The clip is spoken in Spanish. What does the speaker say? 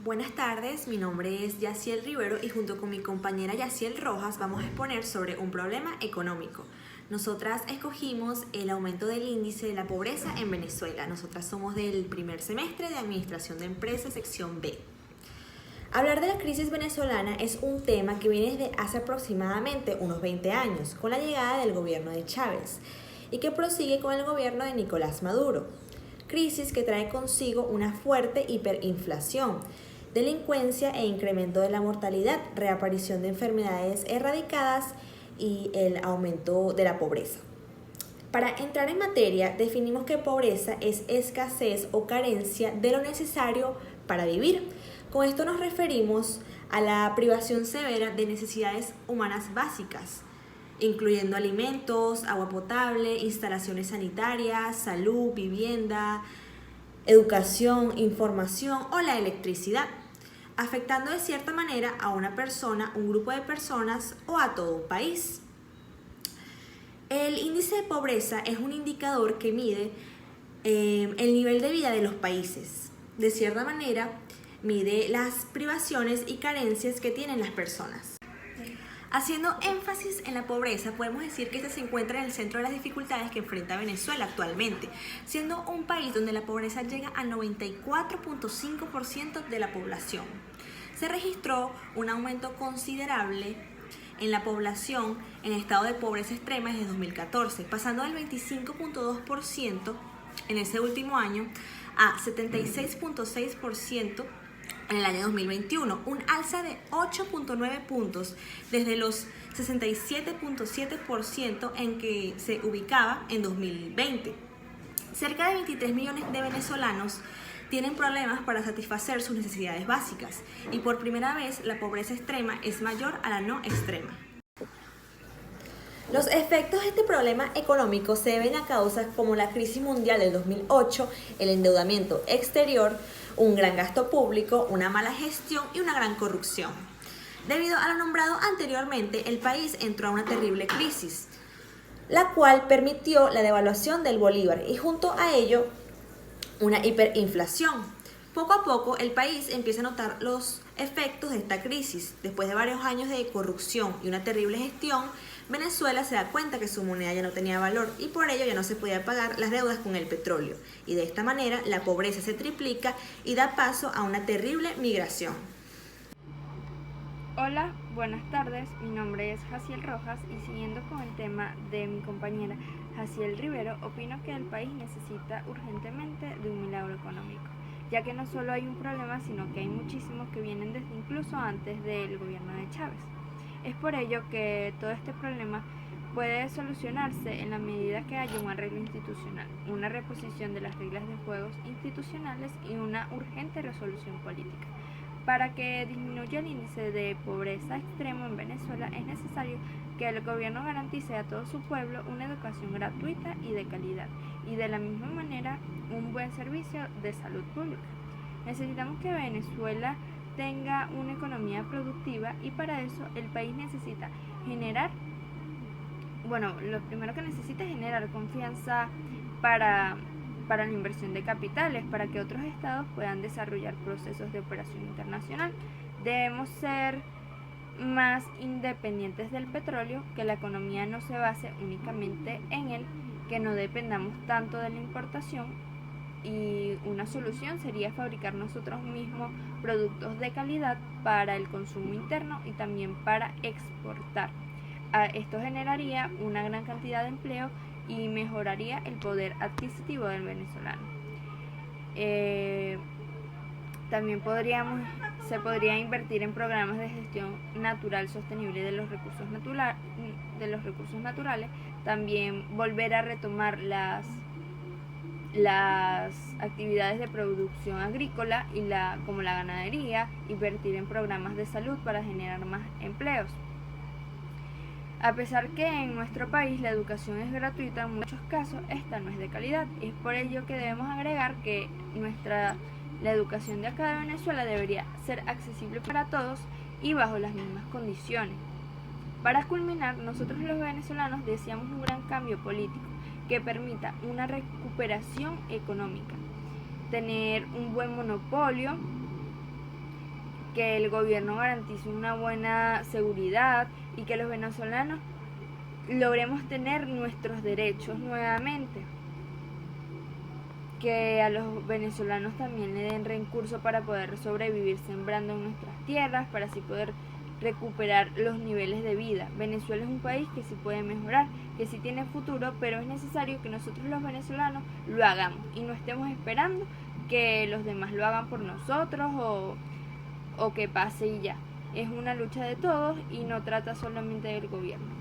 Buenas tardes, mi nombre es Yaciel Rivero y junto con mi compañera Yaciel Rojas vamos a exponer sobre un problema económico. Nosotras escogimos el aumento del índice de la pobreza en Venezuela. Nosotras somos del primer semestre de Administración de Empresas, sección B. Hablar de la crisis venezolana es un tema que viene desde hace aproximadamente unos 20 años, con la llegada del gobierno de Chávez, y que prosigue con el gobierno de Nicolás Maduro. Crisis que trae consigo una fuerte hiperinflación, delincuencia e incremento de la mortalidad, reaparición de enfermedades erradicadas y el aumento de la pobreza. Para entrar en materia, definimos que pobreza es escasez o carencia de lo necesario para vivir. Con esto nos referimos a la privación severa de necesidades humanas básicas, incluyendo alimentos, agua potable, instalaciones sanitarias, salud, vivienda, educación, información o la electricidad, afectando de cierta manera a una persona, un grupo de personas o a todo un país. El índice de pobreza es un indicador que mide el nivel de vida de los países. De cierta manera, mide las privaciones y carencias que tienen las personas. Haciendo énfasis en la pobreza, podemos decir que este se encuentra en el centro de las dificultades que enfrenta Venezuela actualmente, siendo un país donde la pobreza llega al 94.5% de la población. Se registró un aumento considerable en la población en estado de pobreza extrema desde 2014, pasando del 25.2% en ese último año a 76.6% en el año 2021, un alza de 8.9 puntos desde los 67.7% en que se ubicaba en 2020. Cerca de 23 millones de venezolanos tienen problemas para satisfacer sus necesidades básicas y por primera vez la pobreza extrema es mayor a la no extrema. Los efectos de este problema económico se deben a causas como la crisis mundial del 2008, el endeudamiento exterior, un gran gasto público, una mala gestión y una gran corrupción. Debido a lo nombrado anteriormente, el país entró a una terrible crisis, la cual permitió la devaluación del bolívar y junto a ello una hiperinflación. Poco a poco el país empieza a notar los efectos de esta crisis. Después de varios años de corrupción y una terrible gestión, Venezuela se da cuenta que su moneda ya no tenía valor y por ello ya no se podía pagar las deudas con el petróleo. Y de esta manera la pobreza se triplica y da paso a una terrible migración. Hola, buenas tardes, mi nombre es Yaciel Rojas y siguiendo con el tema de mi compañera Yaciel Rivero, opino que el país necesita urgentemente de un milagro económico, ya que no solo hay un problema, sino que hay muchísimos que vienen desde incluso antes del gobierno de Chávez. Es por ello que todo este problema puede solucionarse en la medida que haya un arreglo institucional, una reposición de las reglas de juegos institucionales y una urgente resolución política. Para que disminuya el índice de pobreza extremo en Venezuela es necesario que el gobierno garantice a todo su pueblo una educación gratuita y de calidad y de la misma manera un buen servicio de salud pública. Necesitamos que Venezuela tenga una economía productiva y para eso el país necesita lo primero que necesita es generar confianza para la inversión de capitales, para que otros estados puedan desarrollar procesos de operación internacional. Debemos ser más independientes del petróleo, que la economía no se base únicamente en él, que no dependamos tanto de la importación y una solución sería fabricar nosotros mismos productos de calidad para el consumo interno y también para exportar. Esto generaría una gran cantidad de empleo y mejoraría el poder adquisitivo del venezolano. También se podría invertir en programas de gestión natural sostenible de los recursos naturales, también volver a retomar las actividades de producción agrícola como la ganadería, invertir en programas de salud para generar más empleos. A pesar que en nuestro país la educación es gratuita, en muchos casos esta no es de calidad. Es por ello que debemos agregar que la educación de acá de Venezuela debería ser accesible para todos y bajo las mismas condiciones. Para culminar, nosotros los venezolanos deseamos un gran cambio político que permita una recuperación económica, tener un buen monopolio que el gobierno garantice una buena seguridad y que los venezolanos logremos tener nuestros derechos nuevamente. Que a los venezolanos también le den recursos para poder sobrevivir sembrando en nuestras tierras, para así poder recuperar los niveles de vida. Venezuela es un país que sí puede mejorar, que sí tiene futuro, pero es necesario que nosotros los venezolanos lo hagamos y no estemos esperando que los demás lo hagan por nosotros o que pase y ya. Es una lucha de todos y no trata solamente del gobierno.